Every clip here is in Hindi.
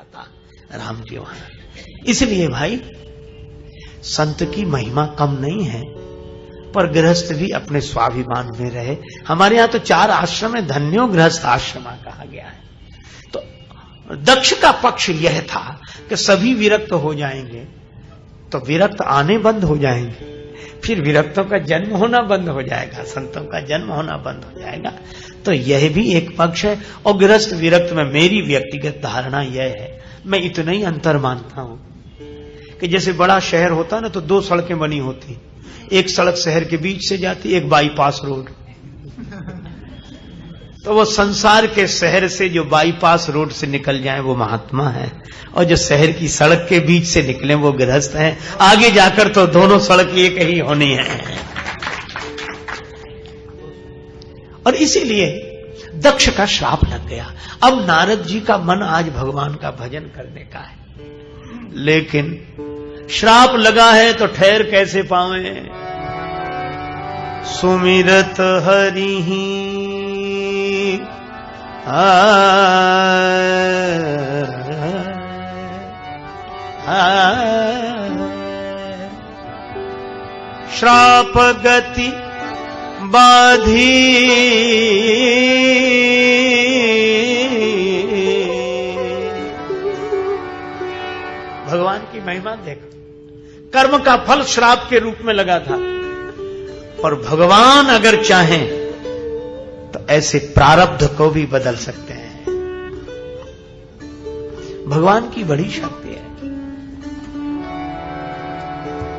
था राम जी वहां। इसलिए भाई संत की महिमा कम नहीं है, पर गृहस्थ भी अपने स्वाभिमान में रहे। हमारे यहां तो 4 आश्रम है, धन्यो गृहस्थ आश्रम कहा गया है। तो दक्ष का पक्ष यह था कि सभी विरक्त हो जाएंगे तो विरक्त आने बंद हो जाएंगे, फिर विरक्तों का जन्म होना बंद हो जाएगा, संतों का जन्म होना बंद हो जाएगा। तो यह भी एक पक्ष है। और गृहस्थ विरक्त में मेरी व्यक्तिगत धारणा यह है, मैं इतना ही अंतर मानता हूं कि जैसे बड़ा शहर होता ना तो 2 सड़कें बनी होती, एक सड़क शहर के बीच से जाती, एक बाईपास रोड। तो वो संसार के शहर से जो बाईपास रोड से निकल जाए वो महात्मा है, और जो शहर की सड़क के बीच से निकले वो गृहस्थ है। आगे जाकर तो दोनों सड़क एक ही होनी है। और इसीलिए दक्ष का श्राप लग गया। अब नारद जी का मन आज भगवान का भजन करने का है, लेकिन श्राप लगा है तो ठहर कैसे पावे। सुमिरत हरि श्राप गति बाधी भगवान की महिमा देखो। कर्म का फल श्राप के रूप में लगा था, और भगवान अगर चाहें तो ऐसे प्रारब्ध को भी बदल सकते हैं। भगवान की बड़ी शक्ति है।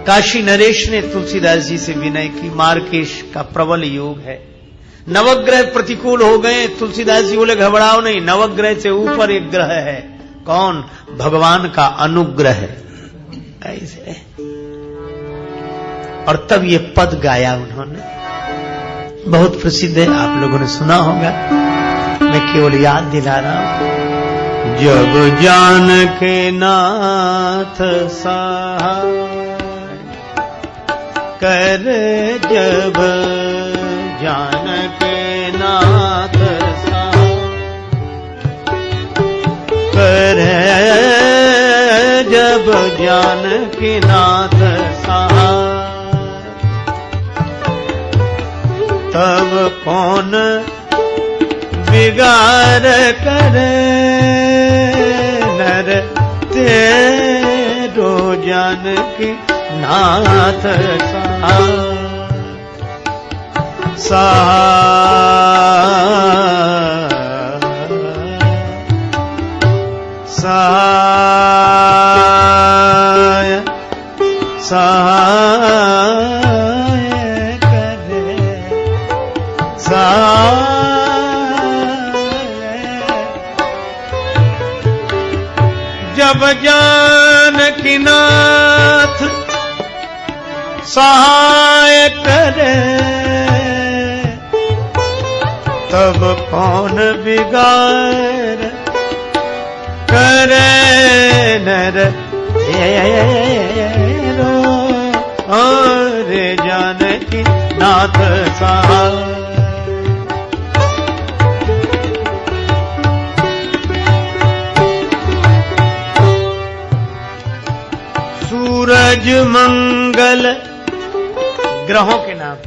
काशी नरेश ने तुलसीदास जी से विनय की, मार्केश का प्रबल योग है, नवग्रह प्रतिकूल हो गए। तुलसीदास जी बोले घबराओ नहीं, नवग्रह से ऊपर एक ग्रह है। कौन? भगवान का अनुग्रह है। ऐसे और तब ये पद गाया उन्होंने, बहुत प्रसिद्ध है, आप लोगों ने सुना होगा, मैं केवल याद दिला रहा हूं। जब जान के नाथ सहाय कर, जब जान के नाथ सहाय कर, जब जान के नाथ सहाय तब कौन बिगाड़ करे नर तेरो जान की नाथ सहाय जब जानकी नाथ सहाय करे तब कौन बिगाड़ करे नर तेरो और जानकी नाथ सहाय। सूरज मंगल ग्रहों के नाम,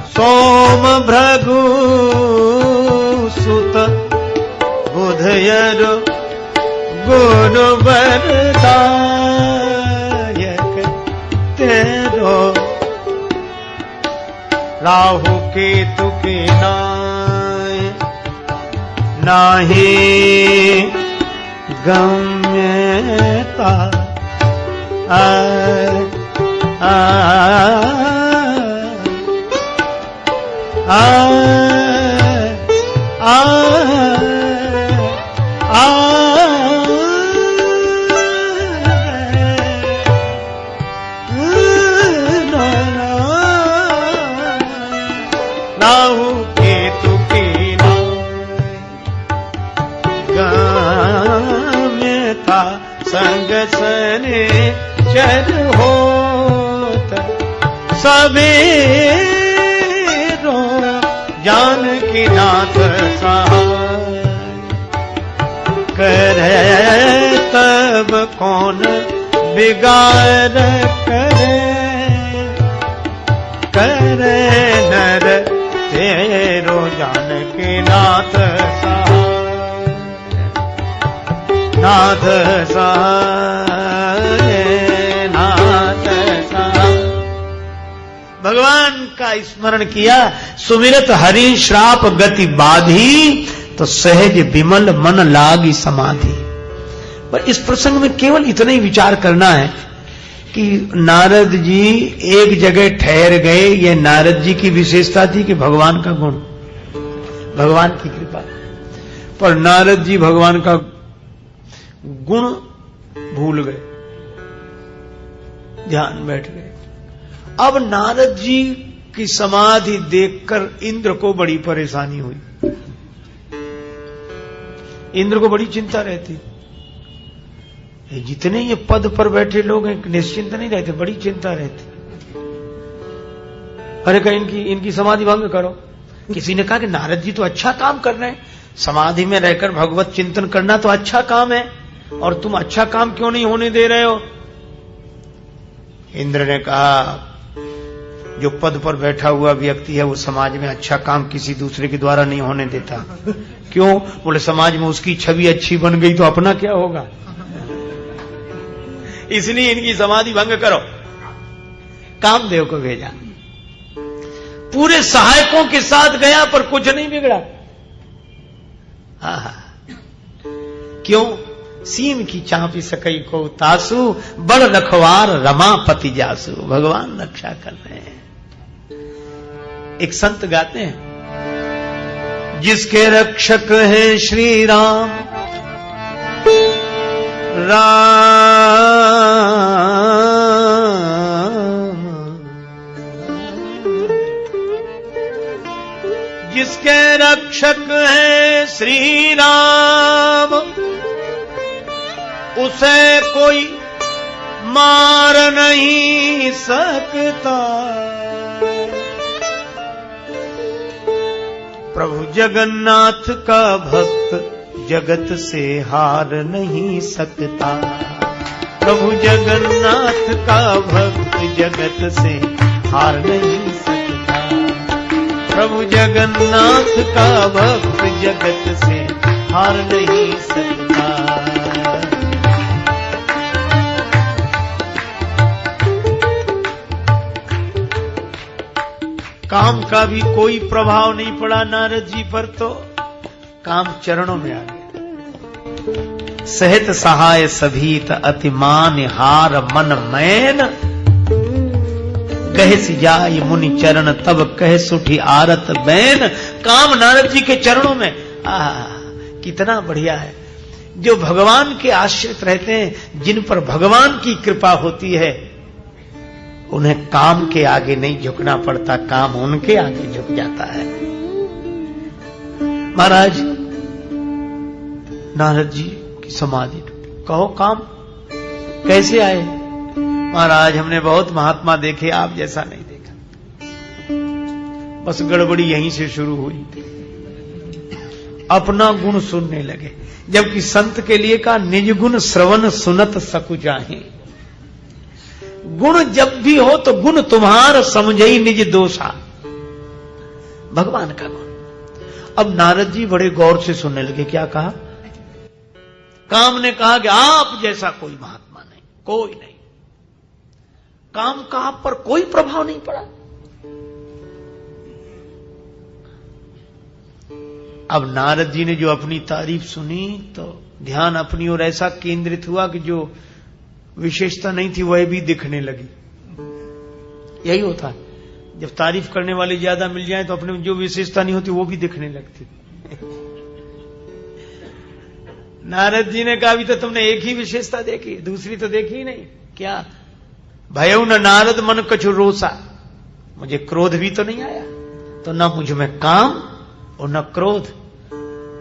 सोम भृगु सुत बुध यरु गुरु वरदायक तेरो राहु केतु के नाही गम्यता राहु केतु की गम्यता संग सने चर होत सबेरो जानकी नाथ सहाय करे कौन बिगाड़ करे नर तेरो जान के नाथ नाथ नाथ भगवान का स्मरण किया, सुमिरत हरि श्राप गति बाधी, तो सहज विमल मन लागी समाधि। पर इस प्रसंग में केवल इतना ही विचार करना है कि नारद जी एक जगह ठहर गए। ये नारद जी की विशेषता थी कि भगवान का गुण, भगवान की कृपा। पर नारद जी भगवान का गुण भूल गए, ध्यान बैठ गए। अब नारद जी की समाधि देखकर इंद्र को बड़ी परेशानी हुई, इंद्र को बड़ी चिंता रहती। जितने ये पद पर बैठे लोग हैं निश्चिंत नहीं रहते, बड़ी चिंता रहती। अरे कहीं इनकी समाधि भंग करो। किसी ने कहा कि नारद जी तो अच्छा काम कर रहे हैं, समाधि में रहकर भगवत चिंतन करना तो अच्छा काम है, और तुम अच्छा काम क्यों नहीं होने दे रहे हो? इंद्र ने कहा जो पद पर बैठा हुआ व्यक्ति है वो समाज में अच्छा काम किसी दूसरे के द्वारा नहीं होने देता। क्यों? बोले समाज में उसकी छवि अच्छी बन गई तो अपना क्या होगा, इसलिए इनकी समाधि भंग करो। कामदेव को भेजा, पूरे सहायकों के साथ गया पर कुछ नहीं बिगड़ा। क्यों? सीम की चापी सकई को तासु, बड़ रखवार रमापति जासु। भगवान रक्षा कर रहे हैं। एक संत गाते हैं, जिसके रक्षक हैं श्री राम, जिसके रक्षक हैं श्री राम, उसे कोई मार नहीं सकता। प्रभु जगन्नाथ का भक्त जगत से हार नहीं सकता। प्रभु जगन्नाथ का भक्त जगत से हार नहीं सकता। प्रभु जगन्नाथ का भक्त जगत से हार नहीं सकता। काम का भी कोई प्रभाव नहीं पड़ा नारद जी पर, तो काम चरणों में आ गया। सहत सहाय सभीत अतिमान हार मन मैन, कहे सी जाय मुनि चरण तब कहे सुठी आरत बैन। काम नारद जी के चरणों में। कितना बढ़िया है। जो भगवान के आश्रित रहते हैं, जिन पर भगवान की कृपा होती है, उन्हें काम के आगे नहीं झुकना पड़ता, काम उनके आगे झुक जाता है। महाराज नारद जी की समाधि टूटी। कहो काम कैसे आए? महाराज हमने बहुत महात्मा देखे, आप जैसा नहीं देखा। बस गड़बड़ी यहीं से शुरू हुई। अपना गुण सुनने लगे, जबकि संत के लिए का निज गुण श्रवण सुनत सकु जाहे। गुण जब भी हो तो गुण तुम्हार समझई निज दोषा, भगवान का गुण। अब नारद जी बड़े गौर से सुनने लगे। क्या कहा? काम ने कहा कि आप जैसा कोई महात्मा नहीं, कोई नहीं। काम का आप पर कोई प्रभाव नहीं पड़ा। अब नारद जी ने जो अपनी तारीफ सुनी तो ध्यान अपनी ओर ऐसा केंद्रित हुआ कि जो विशेषता नहीं थी वह भी दिखने लगी। यही होता है, जब तारीफ करने वाले ज्यादा मिल जाए तो अपने में जो विशेषता नहीं होती वो भी दिखने लगती। नारद जी ने कहा अभी तो तुमने एक ही विशेषता देखी, दूसरी तो देखी ही नहीं। क्या? भयउ न नारद मन कछु रोसा, मुझे क्रोध भी तो नहीं आया, तो न मुझ में काम और न क्रोध।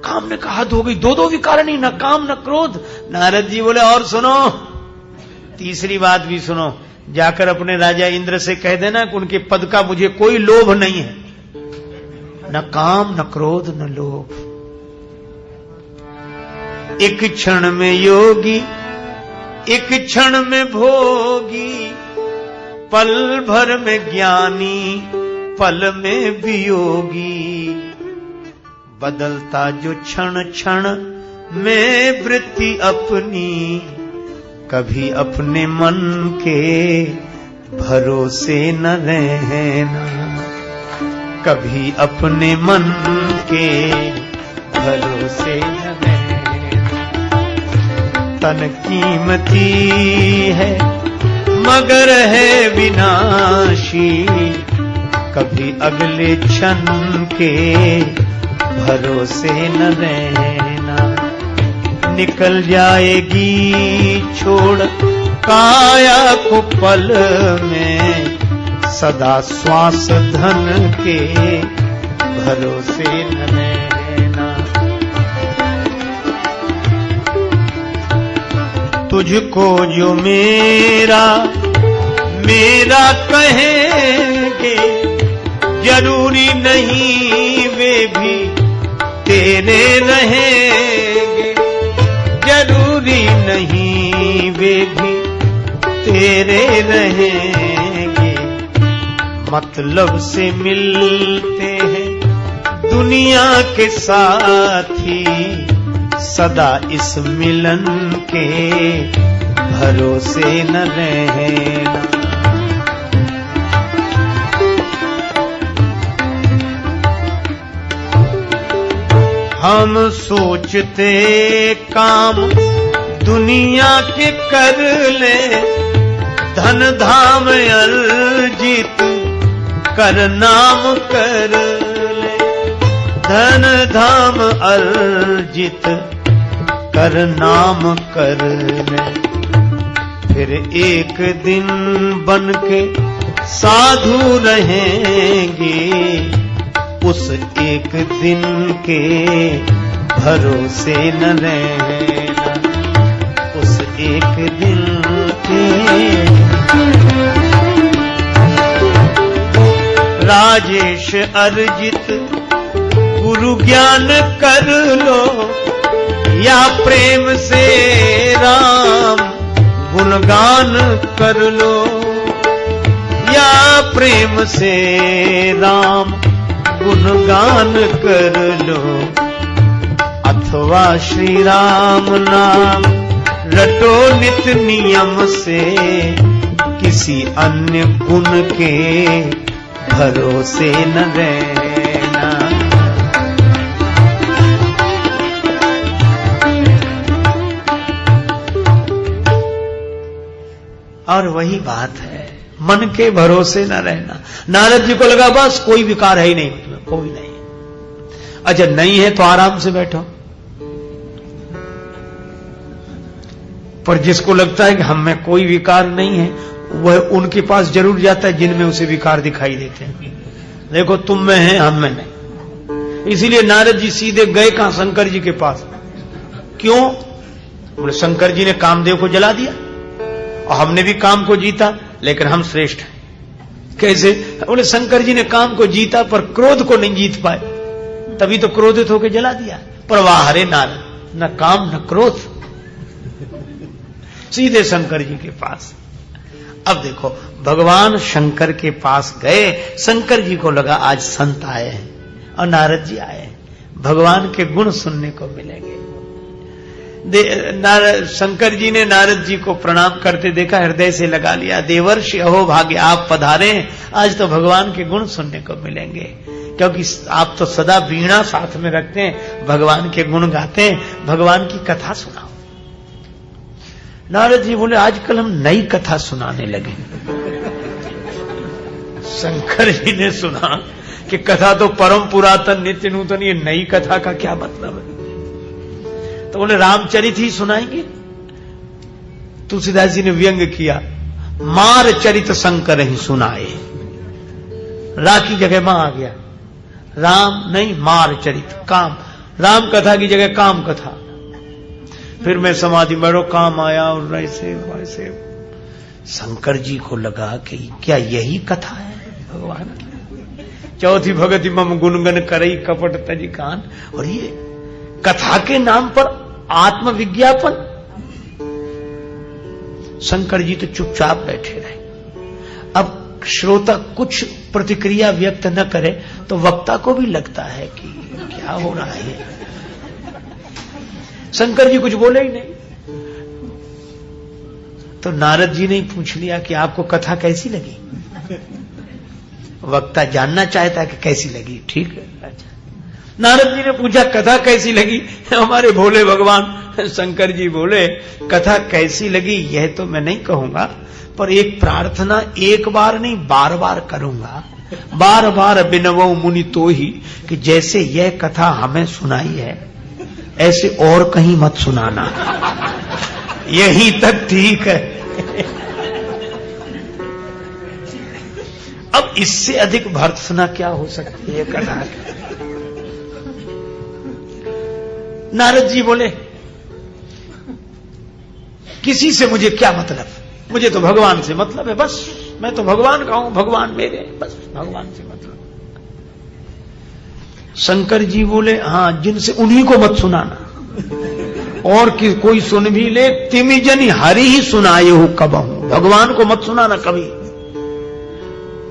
काम ने कहा हद हो गई, दो विकार नहीं, न काम न क्रोध। नारद जी बोले और सुनो, तीसरी बात भी सुनो। जाकर अपने राजा इंद्र से कह देना कि उनके पद का मुझे कोई लोभ नहीं है, न काम न क्रोध न लोभ। एक क्षण में योगी एक क्षण में भोगी, पल भर में ज्ञानी, पल में वियोगी। बदलता जो क्षण क्षण में वृत्ति अपनी, कभी अपने मन के भरोसे न रहना, कभी अपने मन के भरोसे न रहना। तन कीमती है मगर है विनाशी, कभी अगले क्षण के भरोसे न रहना। निकल जाएगी छोड़ काया को पल में, सदा श्वास धन के भरोसे न रहना। तुझको जो मेरा मेरा कहेंगे, जरूरी नहीं वे भी तेरे रहेंगे, जरूरी नहीं वे भी तेरे रहेंगे। मतलब से मिलते हैं दुनिया के साथी, सदा इस मिलन के भरोसे न रहना। हम सोचते काम दुनिया के कर ले, धन धाम अर्जित कर नाम कर ले, धन धाम अर्जित कर नाम कर ले। फिर एक दिन बन के साधु रहेंगे, उस एक दिन के भरोसे न रहना, उस एक दिन के। राजेश अर्जित गुरु ज्ञान कर लो, या प्रेम से राम गुणगान कर लो, या प्रेम से राम गुणगान कर लो। अथवा श्री राम नाम रटो नित नियम से, किसी अन्य गुण के भरोसे न रहना। और वही बात है, मन के भरोसे न रहना। नारद जी को लगा बस कोई विकार है ही नहीं, कोई नहीं। अच्छा नहीं है तो आराम से बैठो। पर जिसको लगता है कि हम में कोई विकार नहीं है, वह उनके पास जरूर जाता है जिनमें उसे विकार दिखाई देते हैं। देखो तुम में है, हम में नहीं। इसीलिए नारद जी सीधे गए कहां? शंकर जी के पास। क्यों? बोले शंकर जी ने कामदेव को जला दिया और हमने भी काम को जीता, लेकिन हम श्रेष्ठ हैं। कैसे? बोले शंकर जी ने काम को जीता पर क्रोध को नहीं जीत पाए, तभी तो क्रोधित होकर जला दिया। पर वाह रे नारद, न काम न क्रोध, सीधे शंकर जी के पास। अब देखो भगवान शंकर के पास गए, शंकर जी को लगा आज संत आए हैं और नारद जी आए हैं, भगवान के गुण सुनने को मिलेंगे। शंकर जी ने नारद जी को प्रणाम करते देखा, हृदय से लगा लिया, देवर्षि अहो भाग्य आप पधारे, आज तो भगवान के गुण सुनने को मिलेंगे, क्योंकि आप तो सदा वीणा साथ में रखते हैं, भगवान के गुण गाते हैं, भगवान की कथा सुनाओ। नारद जी बोले आजकल हम नई कथा सुनाने लगे। शंकर जी ने सुना कि कथा तो परम पुरातन नित्य नूतन, ये नई कथा का क्या मतलब है? तो बोले रामचरित ही सुनाएंगे। तुलसीदास जी ने व्यंग किया, मार चरित शंकर ही सुनाए। रा की जगह मां आ गया, राम नहीं मार चरित, काम, राम कथा की जगह काम कथा। फिर मैं समाधि में बैठो, काम आया और वैसे वैसे। शंकर जी को लगा कि क्या यही कथा है भगवान की? चौथी भगति मम गुणगन करई कपट तजी कान, और ये कथा के नाम पर आत्मविज्ञापन। शंकर जी तो चुपचाप बैठे रहे। अब श्रोता कुछ प्रतिक्रिया व्यक्त न करे तो वक्ता को भी लगता है कि क्या हो रहा है। शंकर जी कुछ बोले ही नहीं। तो नारद जी ने पूछ लिया कि आपको कथा कैसी लगी। वक्ता जानना चाहता कि कैसी लगी। ठीक है, अच्छा। नारद जी ने पूछा कथा कैसी लगी। हमारे भोले भगवान शंकर जी बोले कथा कैसी लगी यह तो मैं नहीं कहूंगा, पर एक प्रार्थना एक बार नहीं बार बार करूंगा। बार बार बिनवो मुनि तो ही कि जैसे यह कथा हमें सुनाई है ऐसे और कहीं मत सुनाना, यही तक ठीक है। अब इससे अधिक भर्त्सना क्या हो सकती है कथा की। नारद जी बोले किसी से मुझे क्या मतलब, मुझे तो भगवान से मतलब है, बस मैं तो भगवान का हूं, भगवान मेरे, बस भगवान से मतलब। शंकर जी बोले हां, जिनसे उन्हीं को मत सुनाना, और कोई सुन भी ले तिमी जनी हरि ही सुनाए हो कबहू, भगवान को मत सुनाना कभी।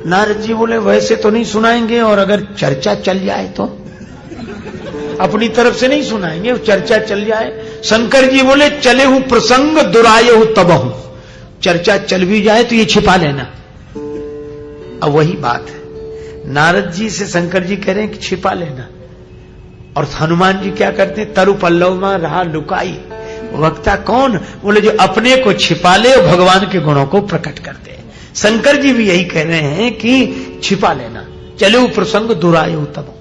नारद जी बोले वैसे तो नहीं सुनाएंगे, और अगर चर्चा चल जाए तो अपनी तरफ से नहीं सुनाएंगे, चर्चा चल जाए। शंकर जी बोले चले हूं प्रसंग दुराये हो तबहू, चर्चा चल भी जाए तो ये छिपा लेना। अब वही बात है, नारद जी से शंकर जी कह रहे हैं कि छिपा लेना, और हनुमान जी क्या करते हैं, तरु पल्लव में रहा लुकाई। वक्ता कौन, बोले जो अपने को छिपा ले और भगवान के गुणों को प्रकट करते हैं। शंकर जी भी यही कह रहे हैं कि छिपा लेना, चले प्रसंग दुराये हो तब।